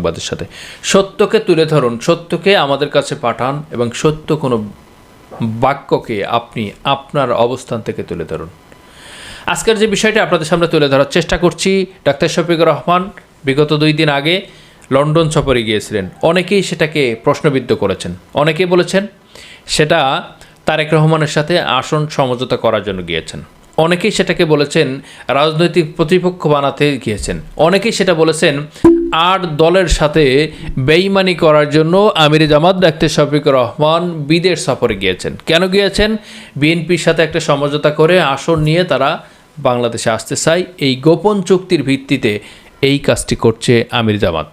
সংবাদের সাথে সত্যকে তুলে ধরুন, সত্যকে আমাদের কাছে পাঠান এবং সত্য কোনো বাক্যকে আপনি আপনার অবস্থান থেকে তুলে ধরুন। আজকের যে বিষয়টা আপনাদের সামনে তুলে ধরার চেষ্টা করছি, ডাক্তার শফিকুর রহমান বিগত 2 দিন আগে লন্ডন সফরে গিয়েছিলেন। অনেকেই সেটাকে প্রশ্নবিদ্ধ করেছেন, অনেকেই বলেছেন সেটা তারেক রহমানের সাথে আসন সমঝোতা করার জন্য গিয়েছেন, অনেকেই সেটাকে বলেছেন রাজনৈতিক প্রতিপক্ষ বানাতে গিয়েছেন, অনেকেই সেটা বলেছেন 8 দলের সাথে বেইমানি করার জন্য আমিরে জামাত ডাক্তার শফিকুর রহমান বিদেশ সফরে গিয়েছেন। কেন গিয়েছেন? বিএনপির সাথে একটা সমঝোতা করে আসন নিয়ে তারা বাংলাদেশে আসতে চায়। এই গোপন চুক্তির ভিত্তিতে এই কাজটি করছে আমির জামাত।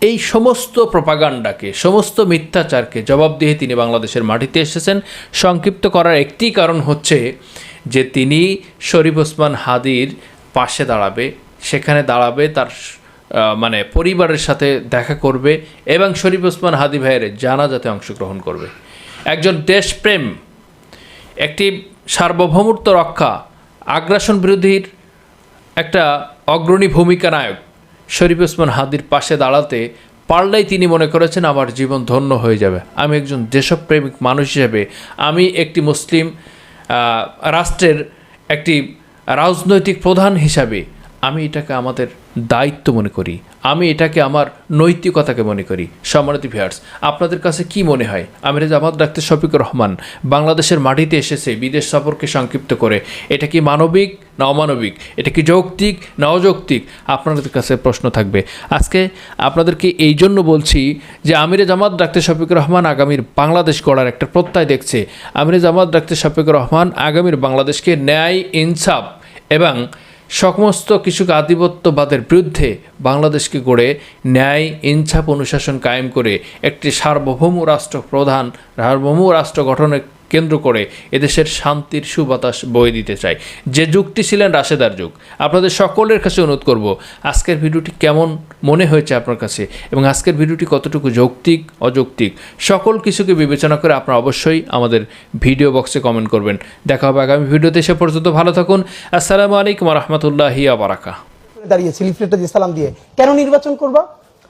এই সমস্ত প্রপাগান্ডাকে, সমস্ত মিথ্যাচারকে জবাব দিয়ে তিনি বাংলাদেশের মাটিতে এসেছেন। সংক্ষিপ্ত করার একটি কারণ হচ্ছে যে তিনি শরীফ ওসমান হাদির পাশে দাঁড়াবে, সেখানে দাঁড়াবে, তার মানে পরিবারের সাথে দেখা করবে এবং শরীফ ওসমান হাদি ভাইয়ের জানাজাতে অংশগ্রহণ করবে। একজন দেশপ্রেম, একটি সার্বভৌমত্ব রক্ষা, আগ্রাসন বিরোধীর একটা অগ্রণী ভূমিকা নায়ক শরীফ ওসমান হাদির পাশে দাঁড়াতে পারলেই তিনি মনে করেছেন আমার জীবন ধন্য হয়ে যাবে। আমি একজন দেশপ্রেমিক মানুষ হিসেবে, আমি একটি মুসলিম রাষ্ট্রের একটি রাজনৈতিক প্রধান হিসাবে আমি এটাকে আমাদের দায়িত্ব মনে করি, আমি এটাকে আমার নৈতিকতাকে মনে করি। সম্মানিত ভিউয়ার্স, আপনাদের কাছে কি মনে হয় আমিরে জামাত ডাক্তার শফিকুর রহমান বাংলাদেশের মাটিতে এসেছে বিদেশ সফরকে সংক্ষিপ্ত করে, এটা কি মানবিক না অমানবিক, এটা কি যৌক্তিক না অযৌক্তিক? আপনাদের কাছে প্রশ্ন থাকবে। আজকে আপনাদেরকে এই জন্য বলছি যে আমিরে জামাত ডাক্তার শফিকুর রহমান আগামীর বাংলাদেশ গড়ার একটা প্রত্যয় দেখছে। আমিরে জামাত ডাক্তার শফিকুর রহমান আগামীর বাংলাদেশকে ন্যায়, ইনসাফ এবং সমস্ত কিছু আধিপত্যবাদের বিরুদ্ধে বাংলাদেশকে গড়ে ন্যায়, ইনসাফ, অনুশাসন কায়েম করে একটি সার্বভৌম রাষ্ট্র গঠনের কেন্দ্র করে এদেশের শান্তির সুবাতাস বয়ে দিতে চায়। যে যুগটি ছিলেন রাশেদার যুগ। আপনাদের সকলের কাছে অনুরোধ করব, আজকের ভিডিওটি কেমন মনে হয়েছে আপনার কাছে এবং আজকের ভিডিওটি কতটুকু যৌক্তিক অযৌক্তিক, সকল কিছুকে বিবেচনা করে আপনারা অবশ্যই আমাদের ভিডিও বক্সে কমেন্ট করবেন। দেখা হবে আগামী ভিডিওতে। সে পর্যন্ত ভালো থাকুন। আসসালামু আলাইকুম ওয়া রাহমাতুল্লাহি ওয়া বারাকাতুহু। দাঁড়িয়েছি লিফলেটটা দিয়ে সালাম দিয়ে, কেন নির্বাচন করবা?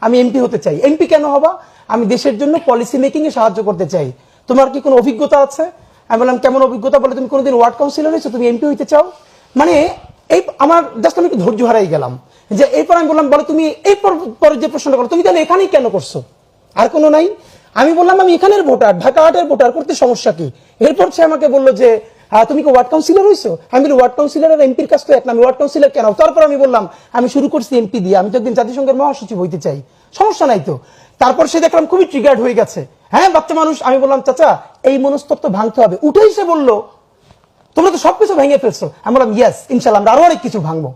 আমি এমপি হতে চাই। এমপি কেন হবা? আমি দেশের জন্য পলিসি মেকিং এ সাহায্য করতে চাই। তোমার কি কোনো অভিজ্ঞতা আছে? আমি বললাম কেমন অভিজ্ঞতা? বলে তুমি কোনোদিন ওয়ার্ড কাউন্সিলর হয়েছো, তুমি এমপি হইতে চাও? মানে এই আমার জাস্ট আমি একটু ধৈর্য হারাই গেলাম। যে এরপর আমি বললাম বলে তুমি এই পরে যে প্রশ্নটা করো, তুমি তাহলে এখানেই কেন করছো? আর কোনো নাই? আমি বললাম আমি এখানের ভোটার, ঢাকা 8-এর ভোটার, করতে সমস্যা কি? এরপর সে আমাকে বললো যে তুমি কি ওয়ার্ড কাউন্সিলর হয়েছো? আমি বলি ওয়ার্ড কাউন্সিলর আর এমপির কাজ তো এক না, আমি ওয়ার্ড কাউন্সিলর কেন? তারপর আমি বললাম আমি শুরু করছি এমপি দিয়ে, আমি তো একদিন জাতিসংঘের মহাসচিব হইতে চাই, সমস্যা নাই তো। তারপর সে দেখলাম খুবই ট্রিগার্ড হয়ে গেছে। হ্যাঁ, বাচ্চা মানুষ। আমি বললাম চাচা এই মনস্তত্ব ভাঙতে হবে। উঠেই সে বললো তোমরা তো সবকিছু ভেঙে ফেলছো। আমি বললাম ইয়েস, ইনশাল্লাহ আমরা আরো অনেক কিছু ভাঙবো।